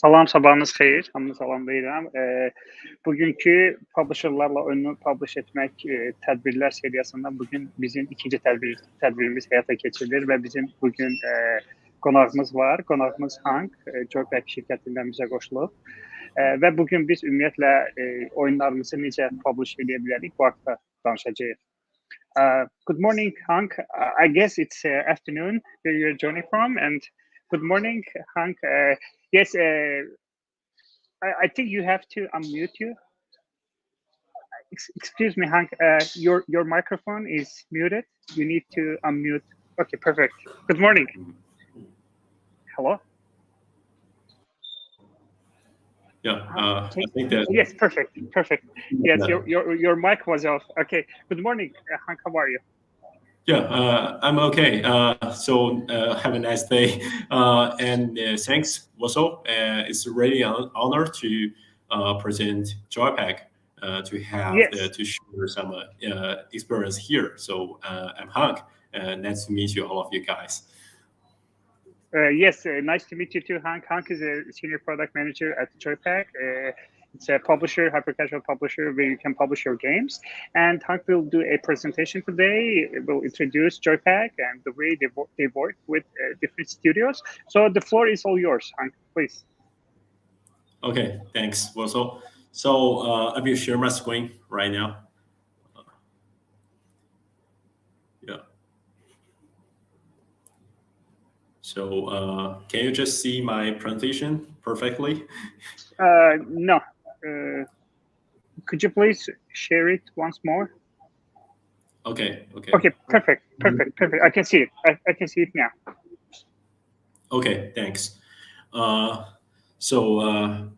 Salam, sabahınız xeyir. Hamını salamlayıram. Bugünkü publisher'larla oyunu publish etmək tədbirlər seriyasından bugün bizim ikinci tədbirimiz həyata keçirilir və bizim bugün qonağımız var. Qonağımız Hank, JoyPac şirkətindən bizə qoşulub. Və bugün biz ümumiyyətlə oyunlarımızı necə publish edə bilərik, bu haqda danışacağıq. Good morning, Hank. I guess it's afternoon where you're joining from, and good morning, Hank. Yes, I think you have to unmute you. Excuse me, Hank. Your microphone is muted. You need to unmute. Okay, perfect. Good morning. Hello. Yeah, I think that. Yes, perfect. Yes, your mic was off. Okay. Good morning, Hank. How are you? Yeah, I'm okay. So have a nice day, and thanks also. It's really an honor to present JoyPac to have to share some experience here. So I'm Hank. Nice to meet you, all of you guys. Yes, nice to meet you too, Hank. Hank is a senior product manager at JoyPac. It's a publisher, hyper-casual publisher, where you can publish your games. And Hank will do a presentation today. We'll introduce JoyPac and the way they work with different studios. So the floor is all yours, Hank, please. Okay, thanks, Wilson. So I will share my screen right now. So can you just see my presentation perfectly? No. Could you please share it once more? Okay. Okay, perfect. I can see it. I can see it now. Okay, thanks. So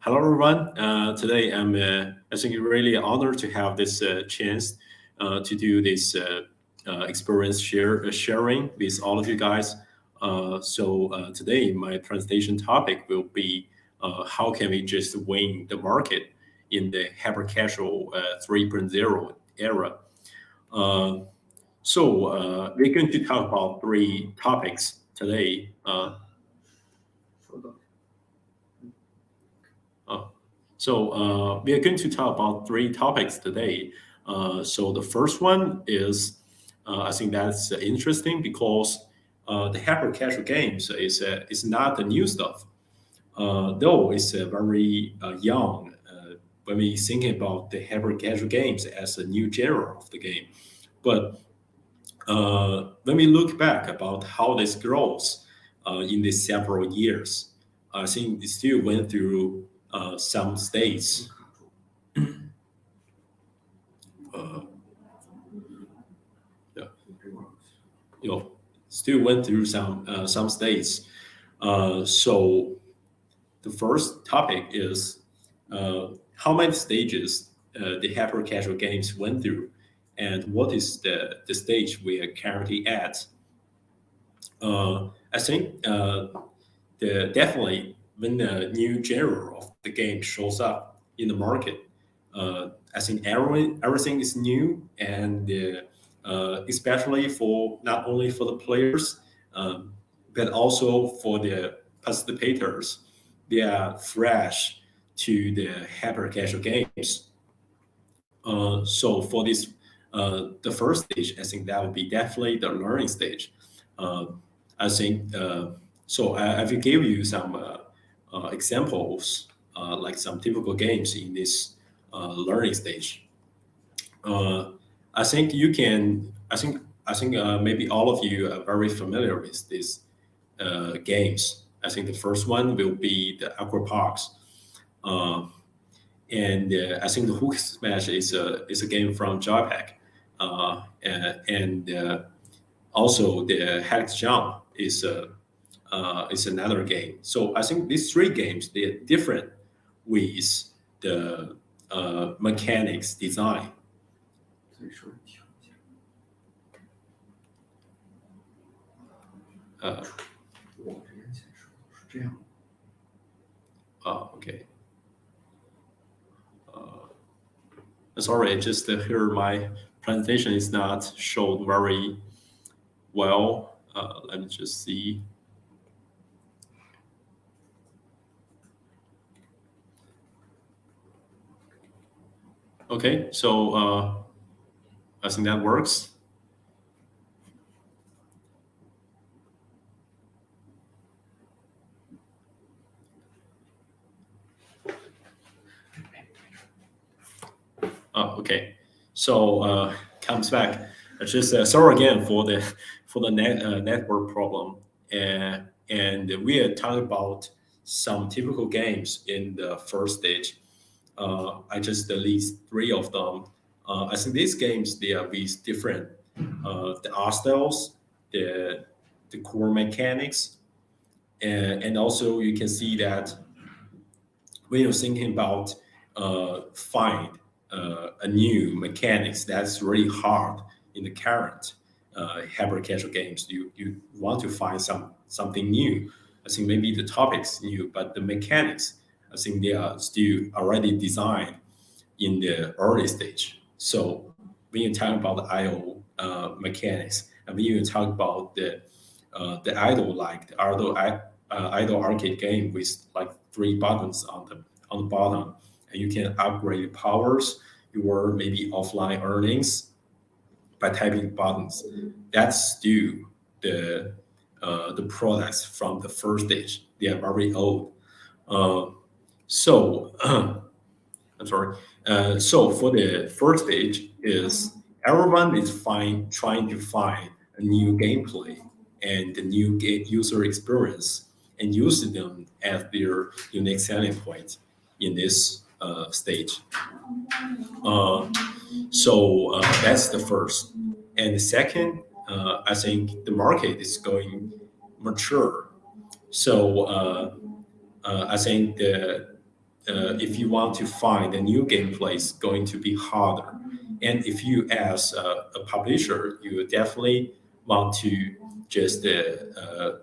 hello everyone. Today I'm I think really honored to have this chance to do this experience sharing with all of you guys. So today my presentation topic will be how can we just win the market in the hyper-casual 3.0 era. So we're going to talk about three topics today. So we are going to talk about three topics today. So the first one is, I think that's interesting because the hyper-casual games is not the new stuff. Though it's very young when we think about the hyper-casual games as a new genre of the game. But when we look back about how this grows in these several years, I think it still went through some states. Still went through some states. So the first topic is how many stages the hyper-casual games went through, and what is the stage we are currently at. I think definitely when the new genre of the game shows up in the market, I think everything is new, and especially for not only for the players, but also for the participators. They are fresh to the hyper-casual games. So for this, the first stage, I think that would be definitely the learning stage. I think so. I will give you some examples, like some typical games in this learning stage. I think you can. I think maybe all of you are very familiar with these games. I think the first one will be the Aqua Parks, and I think the Hook Smash is a game from JoyPac, and also the Hex Jump is another game. So I think these three games, they're different with the mechanics design. Okay. Sorry, just here my presentation is not shown very well. Let me just see. Okay, so I think that works. Oh, okay. So comes back. Just sorry again for the network problem. And we are talking about some typical games in the first stage. I just list three of them. I think these games they are with different the art styles, the core mechanics, and also you can see that when you're thinking about find a new mechanics, that's really hard in the current hyper casual games. You want to find something new. I think maybe the topics new, but the mechanics, I think they are still already designed in the early stage. So when you talk about the IO mechanics, and when you talk about the idle like the idle arcade game with like three buttons on the bottom, and you can upgrade powers, your maybe offline earnings by typing buttons. That's still the products from the first stage. They are very old. Uh, so I'm sorry. So for the first stage is everyone is trying to find a new gameplay and a new user experience and using them as their unique selling point in this stage. Uh, so that's the first. And the second, I think the market is going mature. So I think if you want to find a new gameplay, it's going to be harder. And if you, as a publisher, you definitely want to just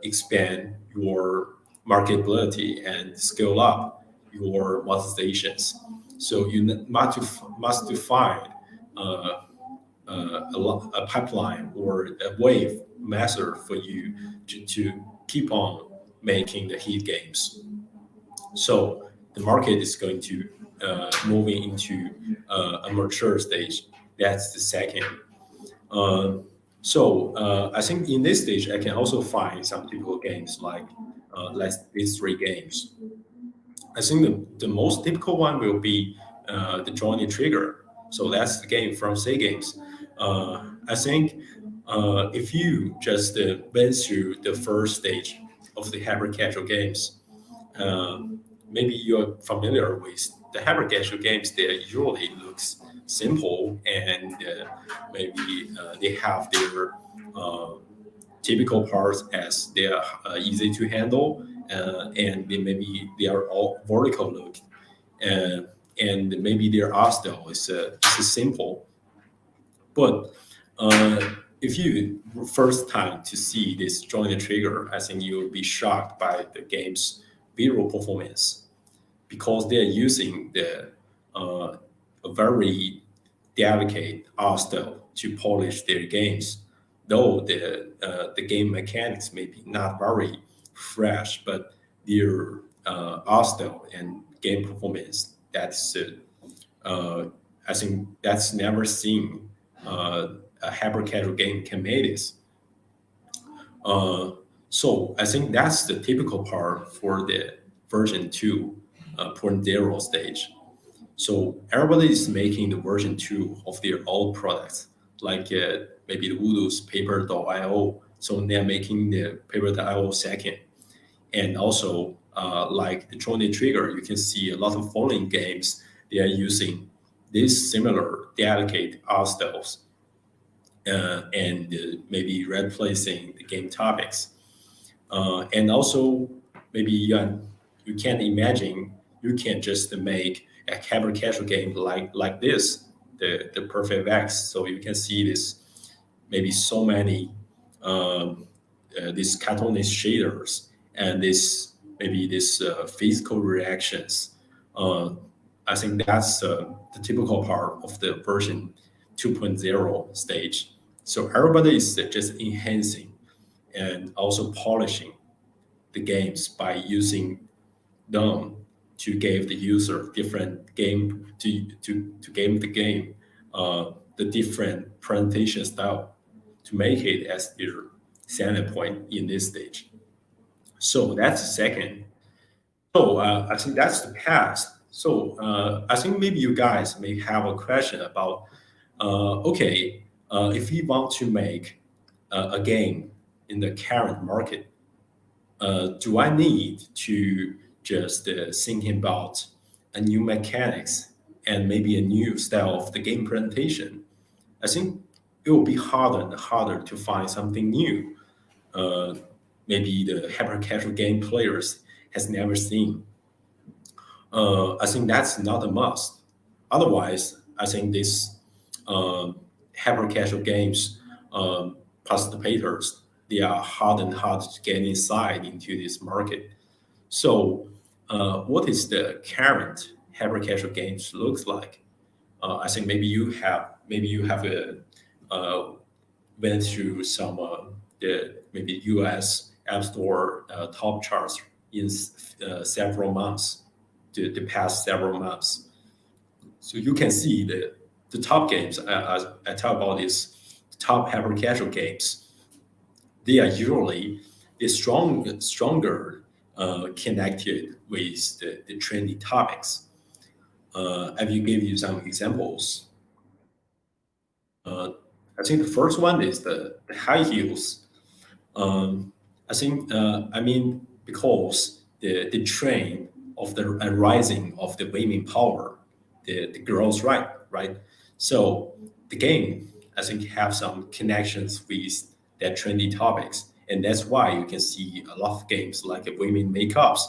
expand your marketability and scale up your monetizations. So you must define uh, a pipeline or a wave method for you to keep on making the hit games. So the market is going to moving into a mature stage. That's the second. Uh, I think in this stage, I can also find some typical games like these three games. I think the most typical one will be the Johnny Trigger. So that's the game from Say Games. I think if you just went through the first stage of the hyper casual games, uh, maybe you're familiar with the hyper casual games. They usually looks simple and maybe they have their uh, typical parts as they are easy to handle and maybe they are all vertical look and maybe their art style is simple. But if you first time to see this join the trigger, I think you will be shocked by the game's visual performance because they are using a very delicate art style to polish their games. Though the game mechanics may be not very fresh, but their art style and game performance that's I think that's never seen a hyper casual game can make this. Uh, so I think that's the typical part for the version 2 0.0 stage. So everybody is making the version 2 of their old products, like maybe the Voodoo's Paper.io. So they're making the Paper.io second. And also, like the Johnny Trigger, you can see a lot of foreign games, they are using these similar delicate art styles and maybe replacing the game topics. And also, maybe you can imagine you can just make a hyper casual game like this, the Perfect X. So you can see this maybe so many these cartoonish shaders and this maybe this physical reactions. Uh, I think that's the typical part of the version 2.0 stage. So everybody is just enhancing and also polishing the games by using them to give the user different game to game the game, the different presentation style to make it as their selling point in this stage. So that's the second. So I think that's the past. So I think maybe you guys may have a question about, okay, if we want to make a game in the current market, do I need to just thinking about a new mechanics and maybe a new style of the game presentation? I think it will be harder and harder to find something new. Uh, Maybe the hyper casual game players has never seen. I think that's not a must. Otherwise, I think this hyper casual games participators, they are hard and hard to get inside into this market. So, what is the current hyper casual games looks like? I think maybe you have went through some the maybe U.S. App Store top charts in several months, the past several months. So you can see the top games I talk about is top hyper casual games. They are usually stronger connected with the trendy topics. I will give you some examples. I think the first one is the high heels. I think I mean because the trend of the rising of the women power, the girls' right. So the game I think have some connections with that trendy topics, and that's why you can see a lot of games like women makeups,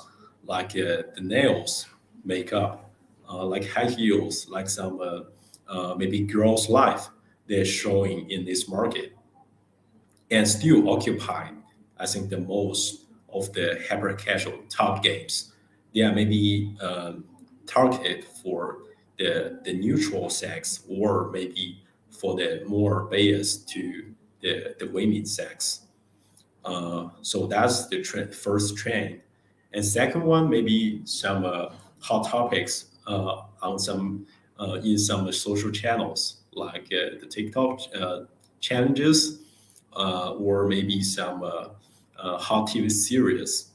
like the nails makeup, like high heels, like some maybe girls' life they're showing in this market and still occupy, I think, the most of the hyper casual top games. They are maybe targeted for the neutral sex or maybe for the more biased to the women sex. So that's the first trend. And second one, maybe some hot topics on some in some social channels like the TikTok challenges, or maybe some hot TV series.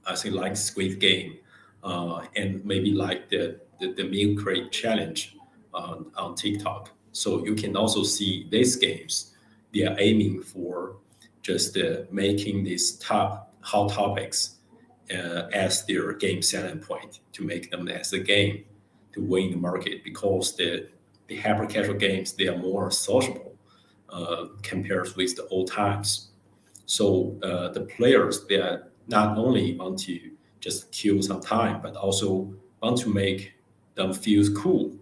I think like Squid Game, and maybe like the meal crate challenge on TikTok. So you can also see these games. They are aiming for just making these top hot topics as their game selling point to make them as a game to win the market because the hyper casual games they are more sociable compared with the old times. So the players they are not only want to just kill some time, but also want to make them feel cool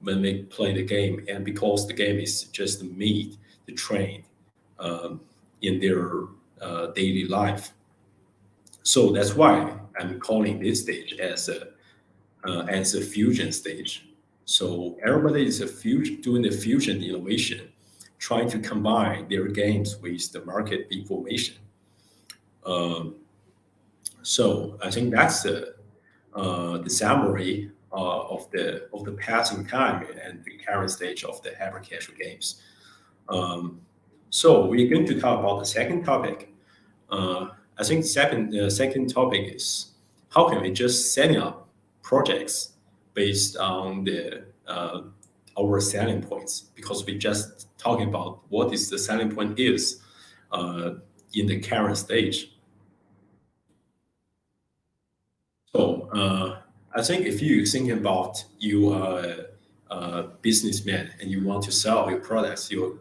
when they play the game, and because the game is just meet the trend in their daily life. So that's why I'm calling this stage as a fusion stage. So everybody is doing the fusion innovation, trying to combine their games with the market information. Um, so I think that's the summary of the passing time and the current stage of the hyper casual games. Um, so we're going to talk about the second topic. I think second topic is how can we just setting up projects based on the our selling points, because we just talking about what is the selling point is in the current stage. So I think if you think about you are a businessman and you want to sell your products, your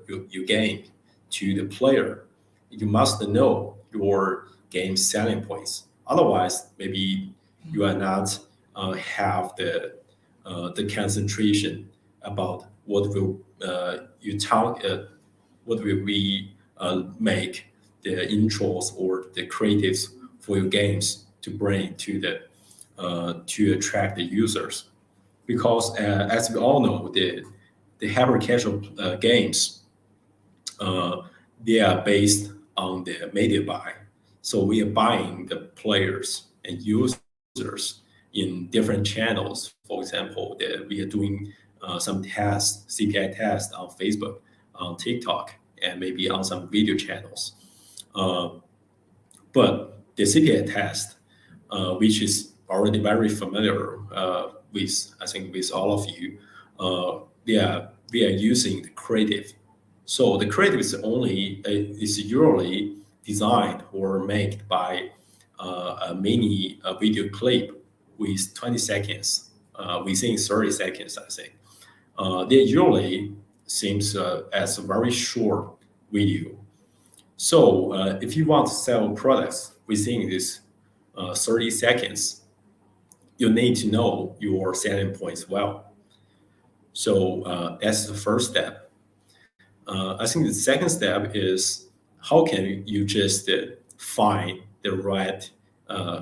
game to the player, you must know your game selling points. Otherwise, maybe you are not have the concentration about what will you talk, what will we make the intros or the creatives for your games to bring to the to attract the users. Because as we all know, the hyper casual games they are based on the media buy. So we are buying the players and users in different channels. For example, we are doing some tests, CPI tests on Facebook, on TikTok, and maybe on some video channels. But the CPI test, which is already very familiar with, I think, with all of you, we are using the creative. So the creative is usually designed or made by a mini video clip with 20 seconds, within 30 seconds, I think. They usually seems as a very short video. So if you want to sell products within this 30 seconds, you need to know your selling points well. So that's the first step. I think the second step is how can you just find the right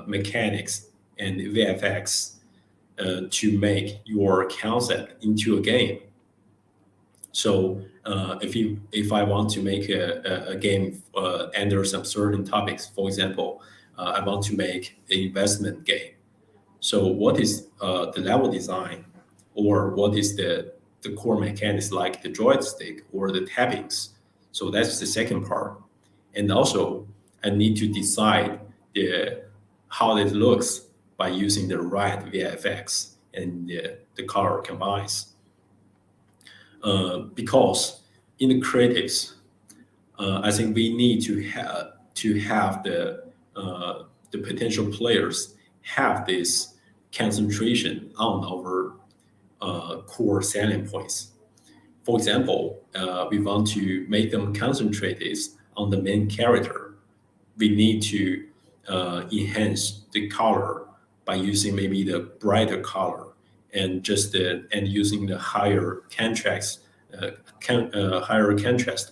mechanics and VFX to make your concept into a game. So if I want to make a game under some certain topics, for example, I want to make an investment game. So what is the level design, or what is the core mechanics like the joystick or the tappings? So that's the second part. And also I need to decide how it looks by using the right VFX and the color combines. Because in the creatives, I think we need to have the potential players have this concentration on our core selling points. For example, we want to make them concentrated on the main character. We need to enhance the color by using maybe the brighter color and using the higher contrast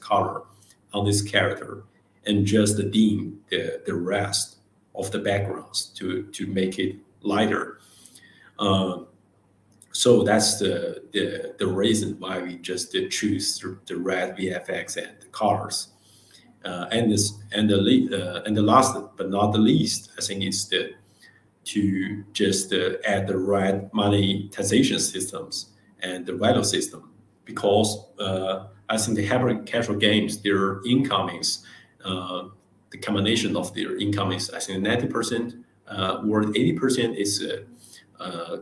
color on this character, and just dim the rest of the backgrounds to make it lighter. So that's the reason why we just choose the red VFX and the colors. And the last but not the least, I think, is to just add the right monetization systems and the value system, because I think the hyper casual games, their incomings, the combination of their incomings, I think 90% or 80% is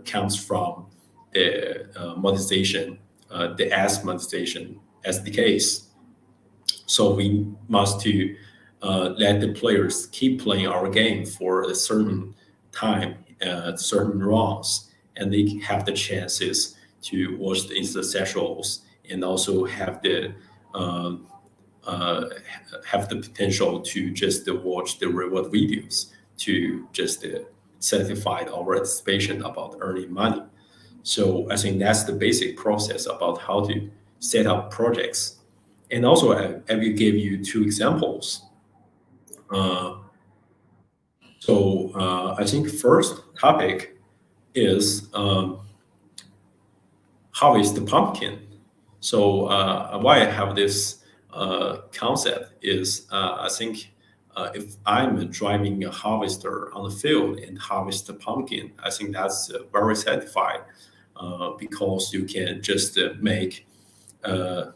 comes from the monetization, the ads monetization SDKs. So we must to let the players keep playing our game for a certain time, certain runs, and they have the chances to watch the instant sessions, and also have the potential to just watch the reward videos to just satisfy our anticipation about earning money. So I think that's the basic process about how to set up projects. And also I will give you two examples. I think first topic is harvest the pumpkin. So why I have this concept is I think if I'm driving a harvester on the field and harvest the pumpkin, I think that's very satisfying because you can just make the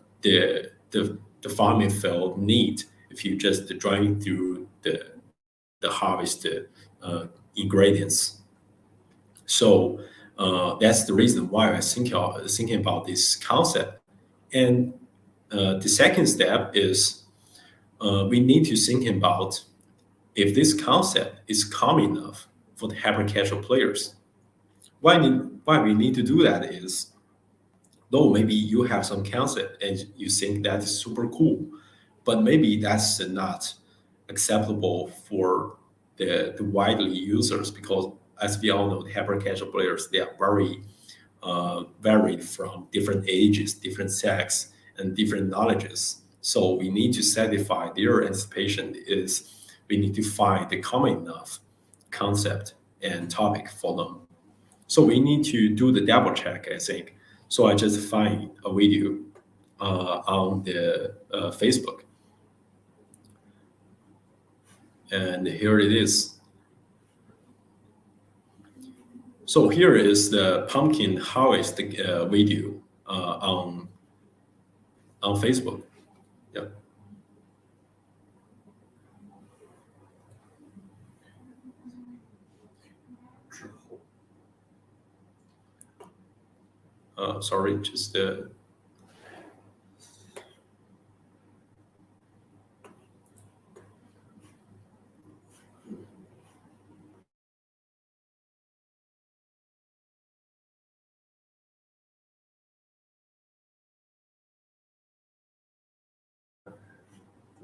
farming field neat if you just driving through the harvest ingredients. So that's the reason why I thinking about this concept. And the second step is we need to think about if this concept is common enough for the hyper casual players. Why we need to do that is, though maybe you have some concept and you think that is super cool, but maybe that's not acceptable for the widely users, because as we all know, the hyper casual players, they are very varied from different ages, different sex, and different knowledges. So we need to satisfy their anticipation is we need to find the common enough concept and topic for them. So we need to do the double check, I think. So I just find a video on the Facebook. And here it is. So here is the pumpkin harvest video on Facebook. Yeah. Sorry, just the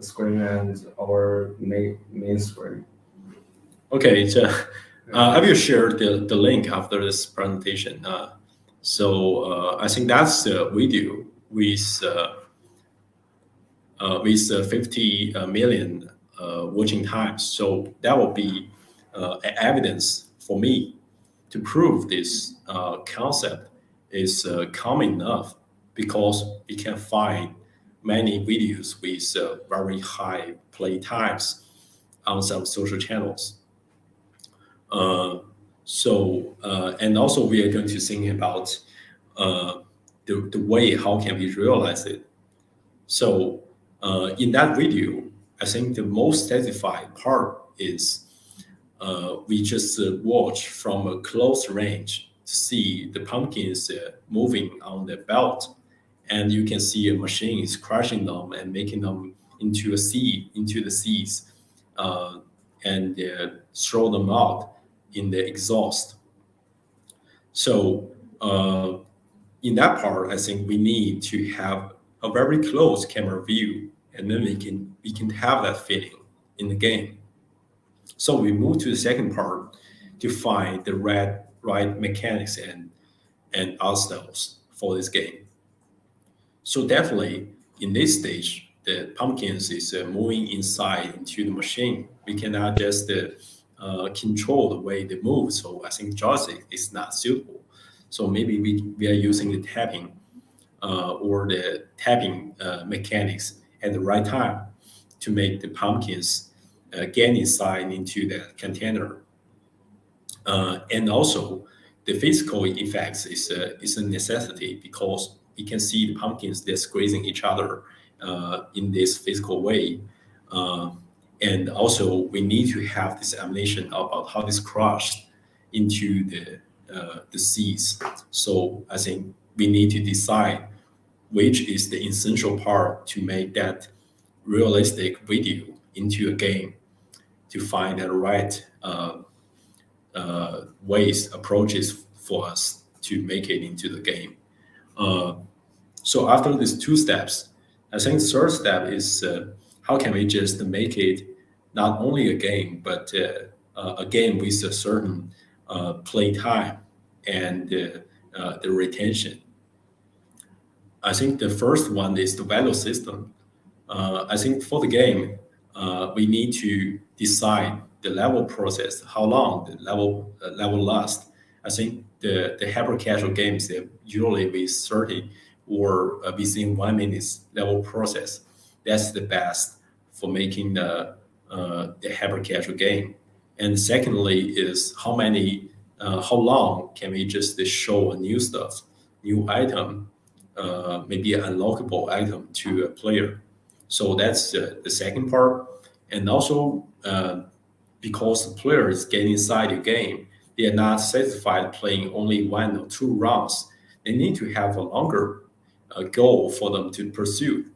screen and our main screen. Okay, so I will share the link after this presentation. I think that's the video with 50 million watching times. So that will be evidence for me to prove this concept is common enough, because we can find many videos with very high play times on some social channels. And also we are going to think about the way how can we realize it. So in that video, I think the most satisfying part is we just watch from a close range to see the pumpkins moving on the belt, and you can see a machine is crushing them and making them into the seeds, and throw them out in the exhaust. So in that part, I think we need to have a very close camera view, and then we can have that feeling in the game. So we move to the second part to find the right mechanics and arsenals for this game. So definitely in this stage, the pumpkins is moving inside into the machine. We cannot just control the way they move. So I think joystick is not suitable. So maybe we are using the tapping or the tapping mechanics at the right time to make the pumpkins get inside into the container. And also the physical effects is a necessity, because you can see the pumpkins that's grazing each other in this physical way. And also we need to have this animation about how this crushed into the seeds. So I think we need to decide which is the essential part to make that realistic video into a game, to find the right approaches for us to make it into the game. So after these two steps, I think the third step is how can we just make it not only a game, but a game with a certain play time and the retention. I think the first one is the value system. I think for the game, we need to decide the level process, how long the level lasts. I think the hyper casual games, they usually with 30 or within 1 minute level process. That's the best for making the hyper casual game. And secondly is how long can we just show a new stuff, new item, maybe an unlockable item to a player. So that's the second part. And also because the player is getting inside the game, they are not satisfied playing only 1 or 2 rounds. They need to have a longer goal for them to pursue.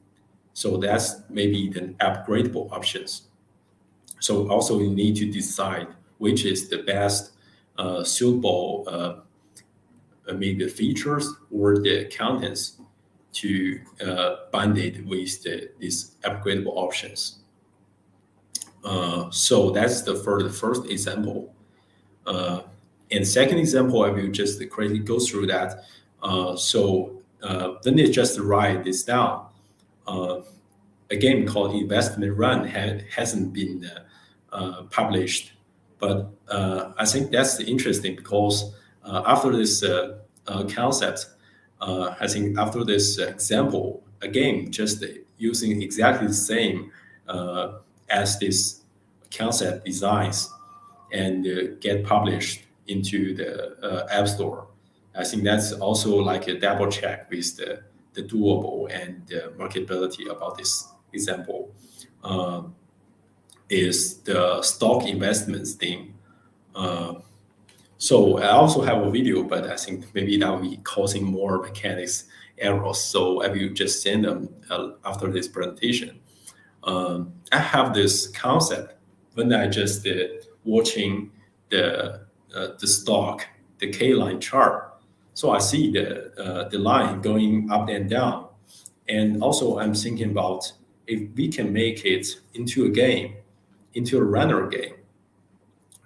So that's maybe the upgradable options. So also you need to decide which is the best suitable maybe the features or the contents to bind it with these upgradable options. So that's the first example. And second example, I will just quickly go through that. Then they just write this down. A game called Investment Run hasn't been published, but I think that's interesting because after this concept, I think after this example, a game just using exactly the same as this concept designs and get published into the App Store. I think that's also like a double check with the doable and the marketability about this example. Is the stock investments thing. So I also have a video, but I think maybe that will be causing more mechanics errors. So I will just send them after this presentation. I have this concept when I just watching the stock, the K line chart. So I see the line going up and down, and also I'm thinking about if we can make it into a game, into a runner game.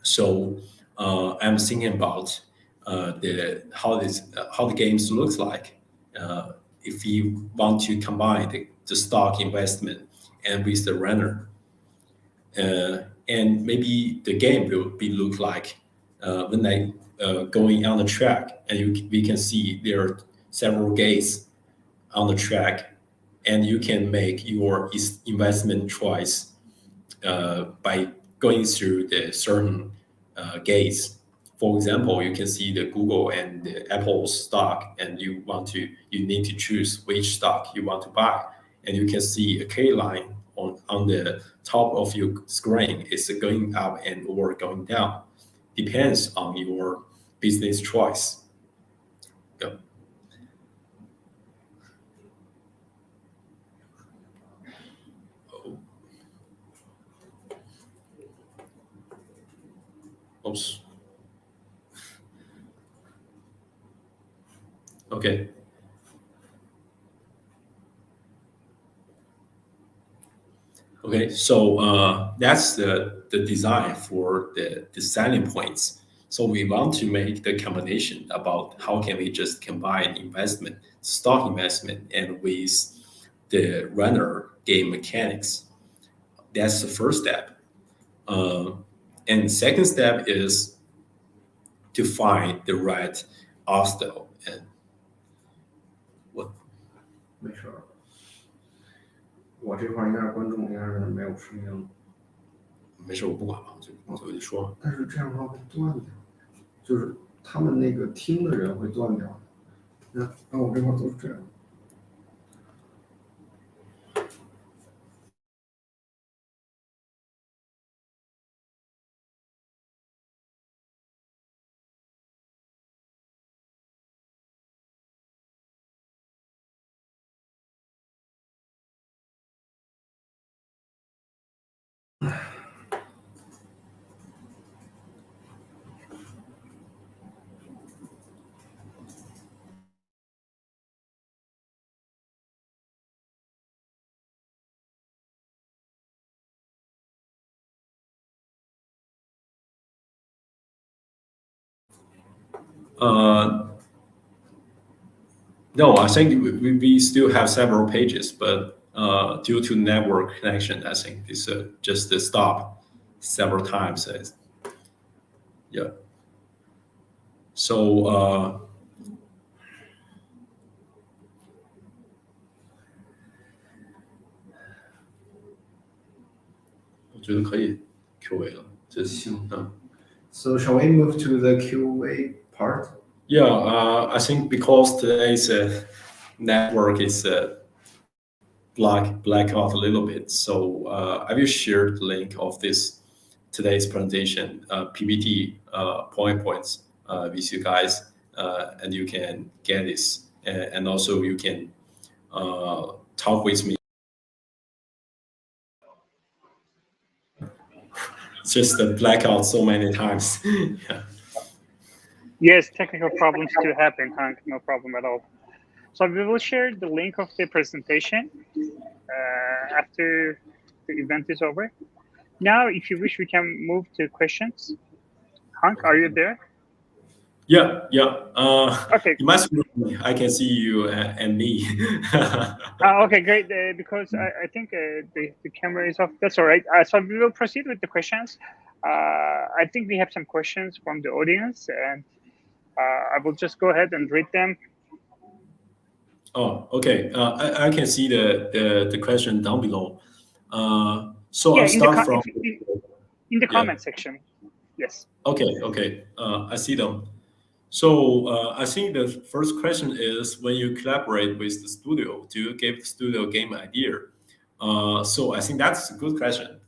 So I'm thinking about how the games looks like if you want to combine the stock investment and with the runner, and maybe the game will be look like when they going on the track, and we can see there are several gates on the track, and you can make your investment choice by going through the certain gates. For example, you can see the Google and the Apple stock, and you need to choose which stock you want to buy, and you can see a K line on the top of your screen. Is going up and or going down, depends on your business choice. Yeah. Oops. Okay. Okay, so that's the design for the selling points. So we want to make the combination about how can we just combine investment, stock investment, and with the runner game mechanics. That's the first step. And the second step is to find the right obstacle. And what? 没事儿，我这块儿应该是观众，应该是没有声音。没事，我不管了，我就说。但是这样的话会断掉，就是他们那个听的人会断掉。那我这块儿都是这样。No, I think we still have several pages, but due to network connection, I think it's just stop several times. Yeah. So我觉得可以 Q&A 了，这行。So shall we move to the Q&A part? Yeah, I think because today's network is black out a little bit, so I will share the link of today's presentation, PPT points with you guys, and you can get this, and also you can talk with me. Just blackout so many times. Yeah. Yes, technical problems do happen, Hank. No problem at all. So we will share the link of the presentation after the event is over. Now, if you wish, we can move to questions. Hank, are you there? Yeah. Okay. You must move me. I can see you and me. Okay, great. Because I think the camera is off. That's all right. So we will proceed with the questions. I think we have some questions from the audience, and I will just go ahead and read them. Oh, okay. I can see the question down below. So Yeah, I'll start from in the comment section. Yes. Okay. I see them. So I think the first question is when you collaborate with the studio, do you give the studio a game idea? So I think that's a good question.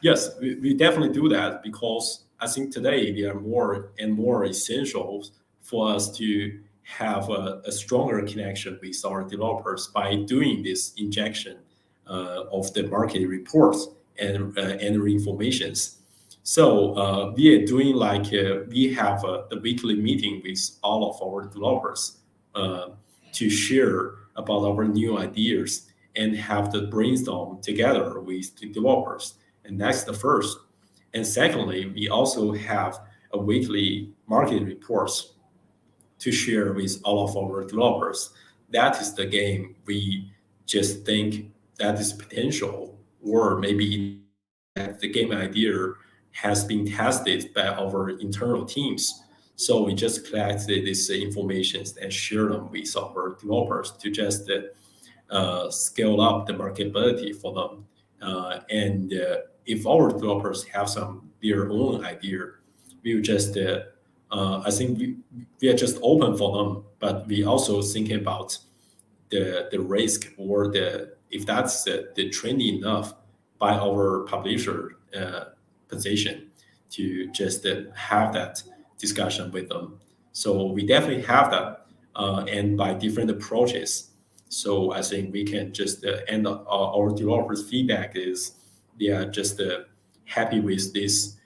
Yes, we definitely do that because I think today they are more and more essential for us to have a stronger connection with our developers by doing this injection of the market reports and informations. So we are doing like we have the weekly meeting with all of our developers uh, to share about our new ideas and have the brainstorm together with the developers. And that's the first. And secondly, we also have a weekly market reports to share with all of our developers. That is the game we just think that is potential, or maybe that the game idea has been tested by our internal teams. So we just collect this information and share them with our developers to just scale up the marketability for them. And if our developers have some their own idea, we will just I think we are just open for them, but we also thinking about the risk or the if that's the trendy enough by our publisher position to just have that discussion with them. So we definitely have that, and by different approaches. So I think we can just and our developers' feedback is they are just happy with this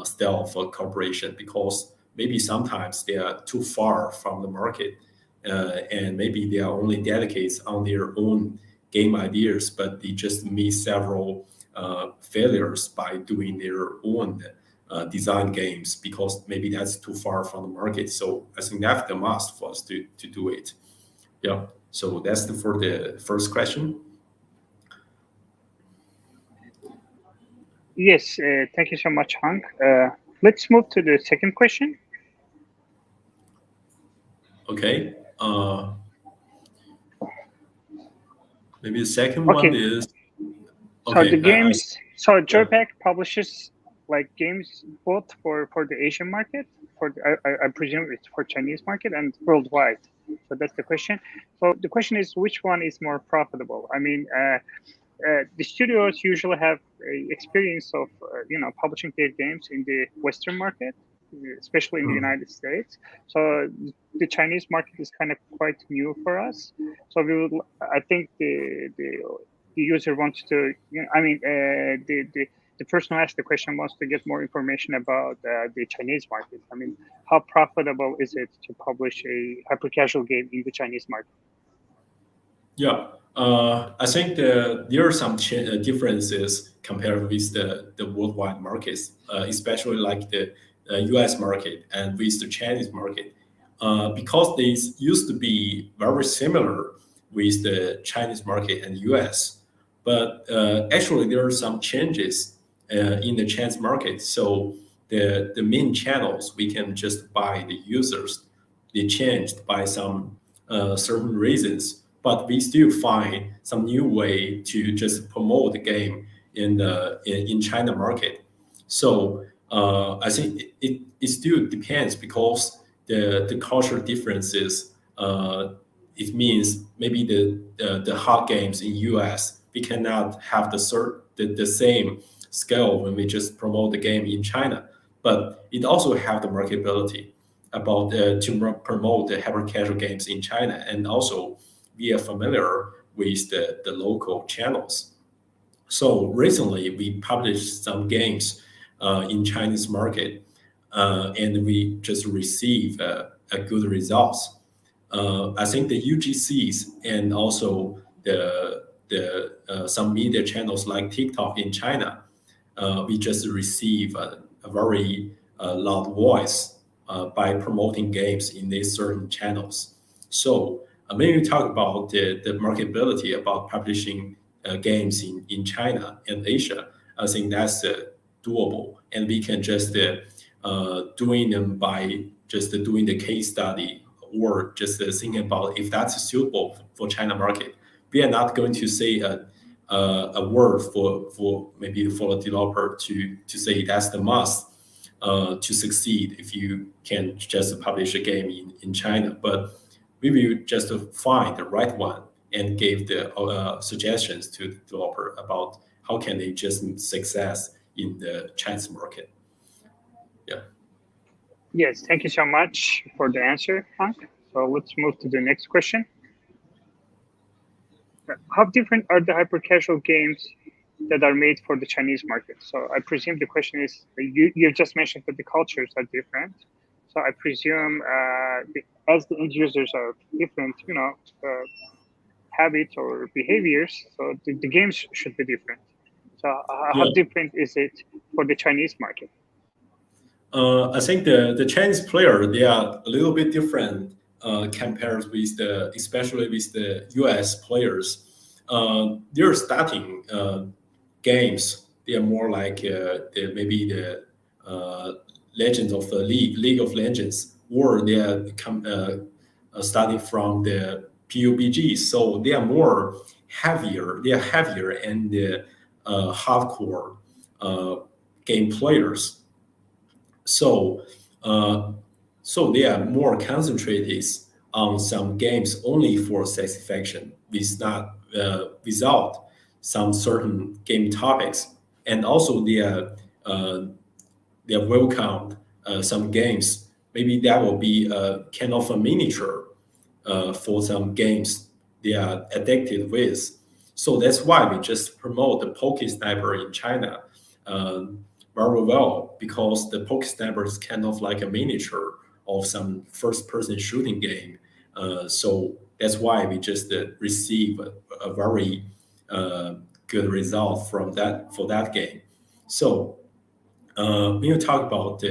style of cooperation because maybe sometimes they are too far from the market and maybe they are only dedicated on their own game ideas, but they just meet several failures by doing their own design games because maybe that's too far from the market. So I think that's the must for us to do it. Yeah. So that's for the first question. Yes, thank you so much, Hank. Let's move to the second question. Okay. Maybe the second one is So the games. So JoyPac publishes like games both for the Asian market, I presume it's for Chinese market and worldwide. So that's the question. So the question is, which one is more profitable? I mean, the studios usually have a experience of publishing their games in the Western market, especially in the United States. So the Chinese market is kind of quite new for us. So I think the user wants to, the person who asked the question wants to get more information about the Chinese market. I mean, how profitable is it to publish a hyper-casual game in the Chinese market? Yeah, I think there are some differences compared with the worldwide markets, especially like the US market and with the Chinese market, because these used to be very similar with the Chinese market and US. But actually, there are some changes in the Chinese market. So the main channels we can just buy the users, they changed by some certain reasons. But we still find some new way to just promote the game in China market. So I think it still depends because the cultural differences. It means maybe the hot games in US we cannot have the same scale when we just promote the game in China, but it also have the marketability about to promote the hyper casual games in China, and also we are familiar with the local channels. So recently we published some games in Chinese market, and we just received a good results. I think the UGCs and also the some media channels like TikTok in China, we just receive a very loud voice by promoting games in these certain channels. So when you talk about the marketability about publishing games in China and Asia, I think that's doable, and we can just doing them by just doing the case study or just thinking about if that's suitable for China market. We are not going to say a word for maybe for a developer to say that's the must. to succeed if you can just publish a game in China. But we will just find the right one and give the suggestions to the developer about how can they just success in the Chinese market. Yeah. Yes, thank you so much for the answer, Hank. So let's move to the next question. How different are the hyper-casual games that are made for the Chinese market? So I presume the question is, you just mentioned that the cultures are different. So I presume as the end users are different, habits or behaviors, so the games should be different. So how Yeah. different is it for the Chinese market? I think the Chinese player, they are a little bit different compared with especially with the US players. They're starting games. They are more like maybe the Legends of the League of Legends, or they are starting from the PUBG. So they are more heavier. They are heavier and hardcore game players. So, so they are more concentrated on some games only for satisfaction, without some certain game topics, and also they are welcomed some games. Maybe that will be a kind of a miniature for some games they are addicted with. So that's why we just promote the Poke Sniper in China very well, because the Poke Sniper is kind of like a miniature of some first-person shooting game. So that's why we just receive a very good result from that for that game. So when you talk about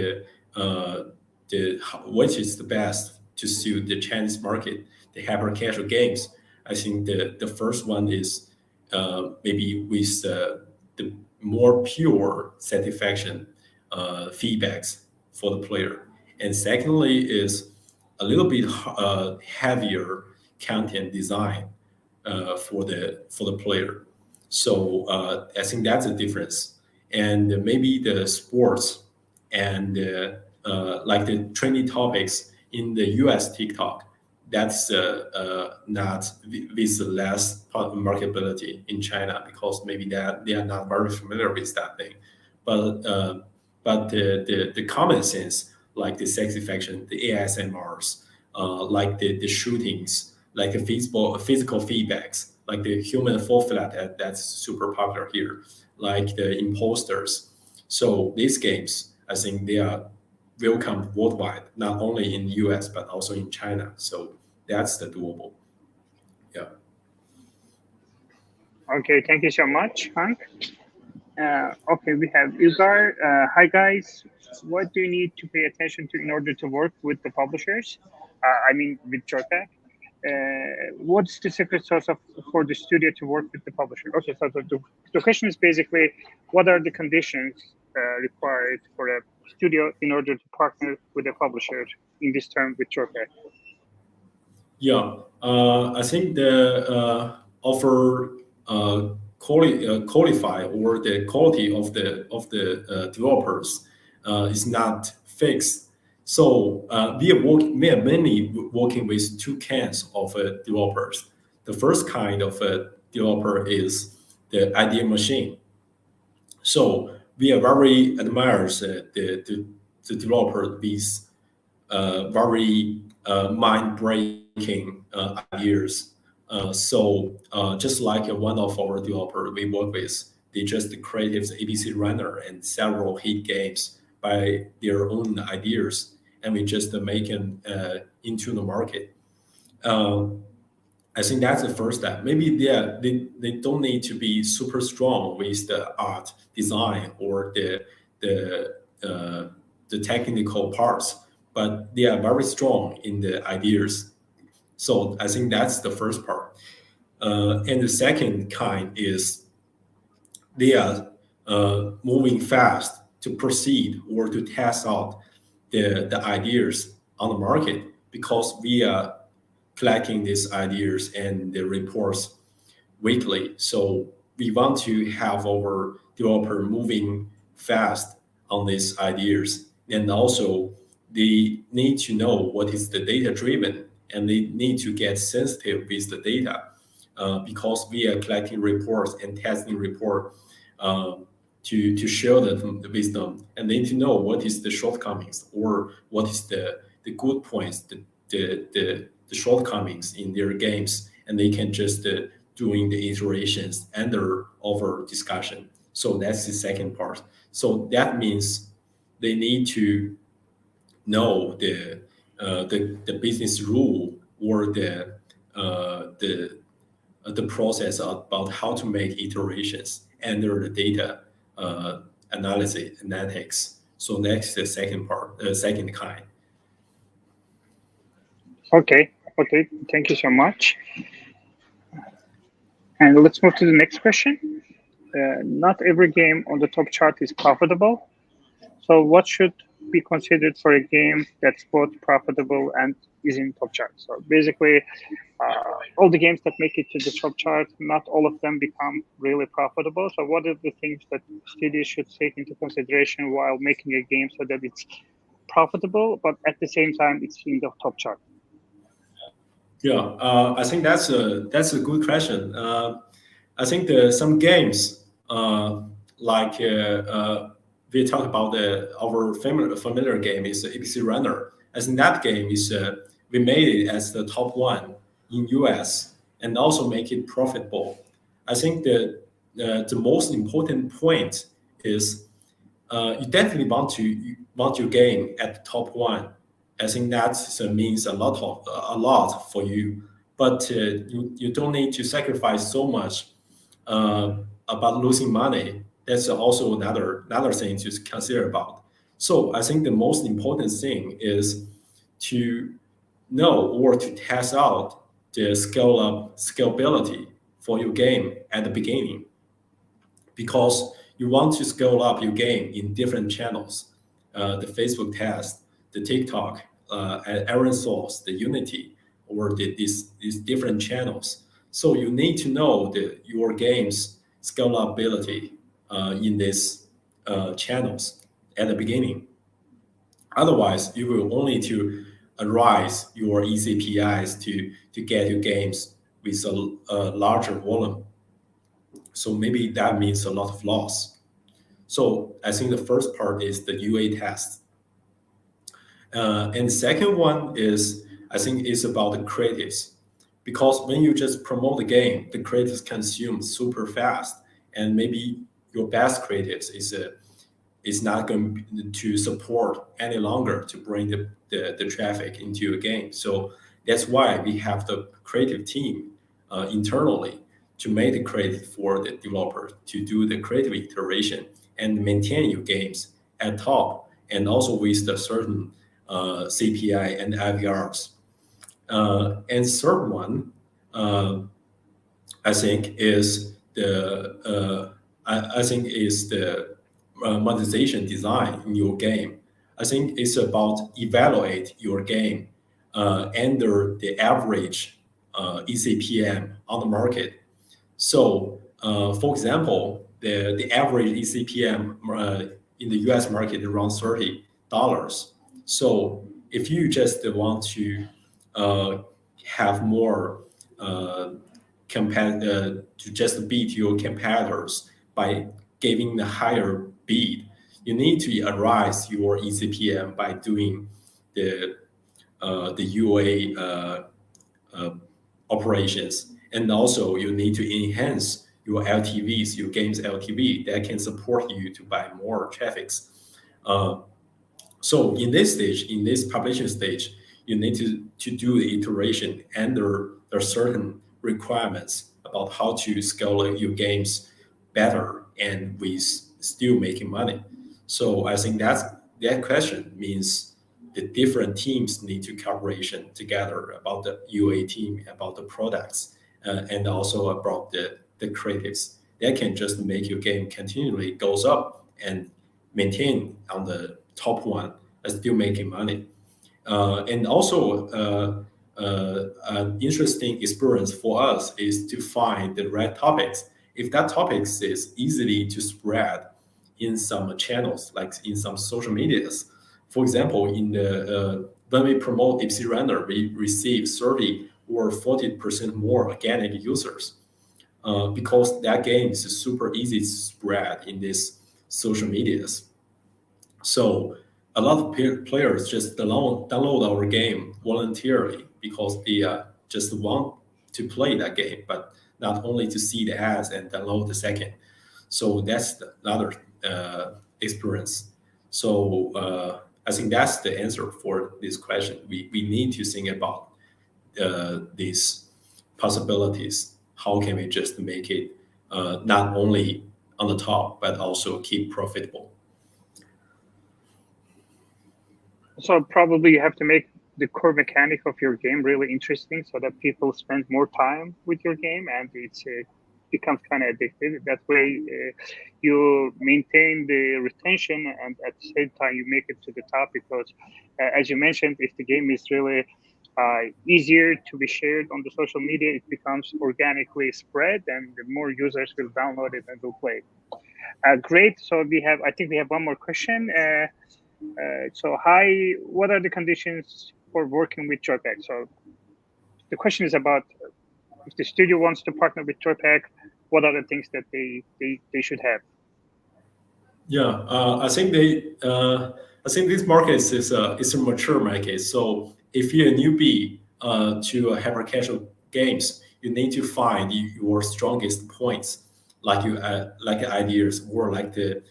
which is the best to suit the Chinese market, the hyper casual games, I think the first one is maybe with the more pure satisfaction feedbacks for the player, and secondly is a little bit heavier content design for the player. So I think that's a difference. And maybe the sports and like the trending topics in the US TikTok, that's not with less marketability in China, because maybe that they are not very familiar with that thing. But the common sense, like the satisfaction, the ASMRs, like the shootings, like the physical feedbacks, like the human fall flat, that's super popular here, like the imposters. So these games, I think they are welcomed worldwide, not only in the US, but also in China. So that's the doable. Yeah. Okay, thank you so much, Hank. Okay, we have Ugar. Hi, guys. What do you need to pay attention to in order to work with the publishers? I mean, with JoyPac. What's the secret sauce for the studio to work with the publisher? Okay, so the question is basically, what are the conditions required for a studio in order to partner with a publisher, in this term with JoyPac? Yeah, I think the offer qualify, or the quality of the developers is not fixed. So we are mainly working with two kinds of developers. The first kind of developer is the idea machine. So we are very admires the developer with very mind-breaking ideas. So just like one of our developers we work with, they just created the ABC Runner and several hit games by their own ideas, and we just make them into the market. I think that's the first step. Maybe they don't need to be super strong with the art design or the technical parts, but they are very strong in the ideas. So I think that's the first part. And the second kind is they are moving fast to proceed or to test out the ideas on the market, because we are collecting these ideas and the reports weekly. So we want to have our developer moving fast on these ideas and also they need to know what is the data driven, and they need to get sensitive with the data, because we are collecting reports and testing report to share them with them, and they need to know what is the shortcomings or what is the good points, the shortcomings in their games, and they can just doing the iterations under over discussion. So that's the second part. So that means they need to know the business rule or the process about how to make iterations under the data analysis analytics. So that's the second part, second kind. Okay, thank you so much. And let's move to the next question. Not every game on the top chart is profitable. So what should be considered for a game that's both profitable and is in top chart? So basically, all the games that make it to the top chart, not all of them become really profitable. So what are the things that studios should take into consideration while making a game so that it's profitable, but at the same time, it's in the top chart? Yeah, I think that's a good question. I think some games like we talked about our familiar game is ABC Runner. As in that game is we made it as the top one in US and also make it profitable. I think the most important point is you definitely want your game at the top one. I think that means a lot for you, but you don't need to sacrifice so much about losing money. That's also another thing to consider about. So I think the most important thing is to know or to test out the scalability for your game at the beginning, because you want to scale up your game in different channels, the Facebook test, the TikTok, Aaron Source, the Unity, or these different channels. So you need to know your game's scalability in these channels at the beginning. Otherwise, you will only to raise your eCPIs to get your games with a larger volume. So maybe that means a lot of loss. So I think the first part is the UA test. And the second one is, I think, is about the creatives. Because when you just promote the game, the creatives consume super fast. And maybe your best creatives is not going to support any longer to bring the traffic into your game. So that's why we have the creative team internally to make the creative for the developer to do the creative iteration and maintain your games at top, and also with the certain CPI and IVRs. And third one, I think is the monetization design in your game. I think it's about evaluate your game under the average eCPM on the market. So, for example, the average eCPM in the US market is around $30. So, if you just want to have more to just beat your competitors by giving the higher bid, you need to raise your eCPM by doing the UA operations, and also you need to enhance your LTVs, your game's LTV that can support you to buy more traffics. So in this stage, in this publishing stage, you need to do the iteration under the certain requirements about how to scale your games better and with still making money. So I think that question means the different teams need to collaboration together about the UA team, about the products, and also about the creatives. That can just make your game continually goes up and maintain on the top one and still making money. And also an interesting experience for us is to find the right topics. If that topics is easily to spread in some channels, like in some social medias, For example, in the when we promote Deep Sea Runner, we receive 30 or 40% more organic users because that game is super easy to spread in these social medias. So a lot of players just download our game voluntarily because they just want to play that game, but not only to see the ads and download the second. So that's another experience. So I think that's the answer for this question. We need to think about these possibilities. How can we just make it not only on the top, but also keep profitable? So probably you have to make the core mechanic of your game really interesting so that people spend more time with your game and it becomes kind of addictive. That way you maintain the retention and at the same time you make it to the top because as you mentioned, if the game is really easier to be shared on the social media, it becomes organically spread and the more users will download it and will play it. Great. So I think we have one more question. So hi, what are the conditions for working with JoyPac? So the question is about if the studio wants to partner with JoyPac, what are the things that they should have? Yeah, I think this market is a mature market. So if you're a newbie to hyper casual games, you need to find your strongest points, like ideas or like the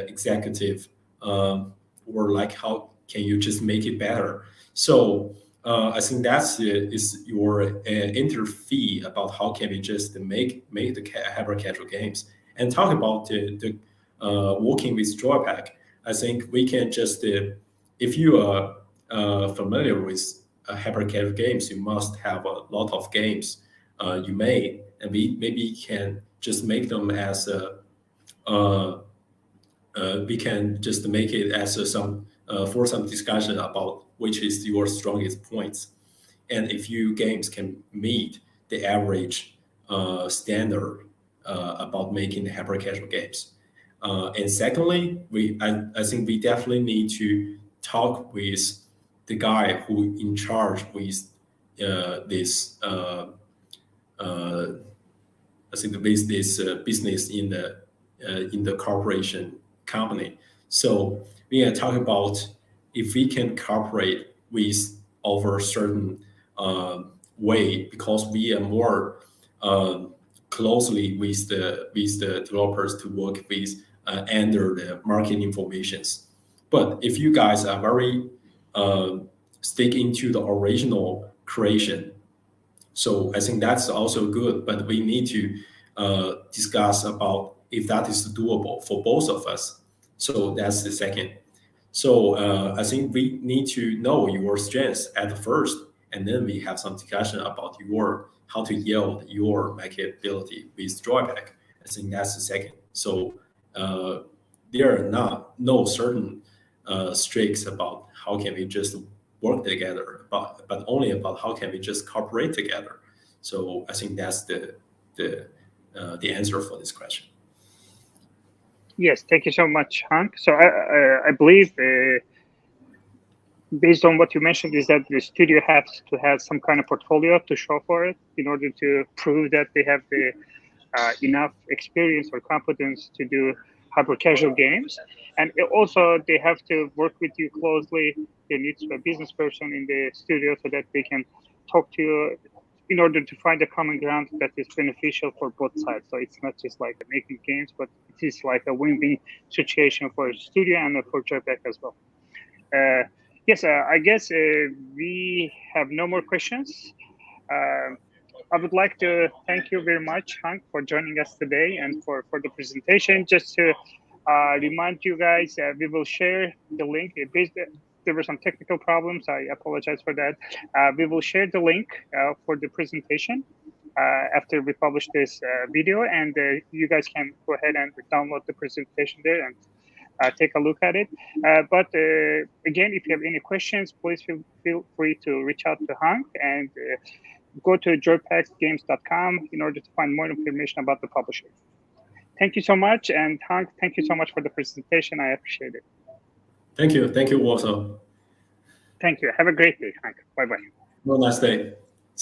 executive, or like how can you just make it better. So I think that's is your entry fee about how can we just make the hyper casual games. And talk about the working with JoyPac, I think we can just, if you are familiar with hyper casual games, you must have a lot of games you made, and we maybe can just make them as we can just make it as some for some discussion about which is your strongest points, and if you games can meet the average standard about making the hyper casual games. And secondly, I think we definitely need to talk with the guy who in charge with this. I think with this business in the corporation company. So we are talking about if we can cooperate with over certain way, because we are more closely with the developers to work with under the market informations. But if you guys are very stick into the original creation, so I think that's also good. But we need to discuss about if that is doable for both of us. So that's the second. So I think we need to know your strengths at first, and then we have some discussion about how to yield your marketability with JoyPac. I think that's the second. So there are no certain streaks about how can we just work together, but only about how can we just cooperate together. So I think that's the answer for this question. Yes, thank you so much, Hank. So I believe, based on what you mentioned, is that the studio has to have some kind of portfolio to show for it in order to prove that they have the enough experience or competence to do hyper casual games. And also they have to work with you closely. There needs to be a business person in the studio so that they can talk to you in order to find a common ground that is beneficial for both sides. So it's not just like making games, but it is like a win-win situation for studio and for JoyPac as well. Yes, I guess we have no more questions. I would like to thank you very much, Hank, for joining us today and for the presentation. Just to remind you guys, we will share the link. There were some technical problems. I apologize for that. We will share the link for the presentation after we publish this video, and you guys can go ahead and download the presentation there and take a look at it. But again, if you have any questions, please feel free to reach out to Hank and go to joypacgames.com in order to find more information about the publisher. Thank you so much. And Hank, thank you so much for the presentation. I appreciate it. Thank you also. Thank you. Have a great day, Hank. Bye bye. Have a nice day.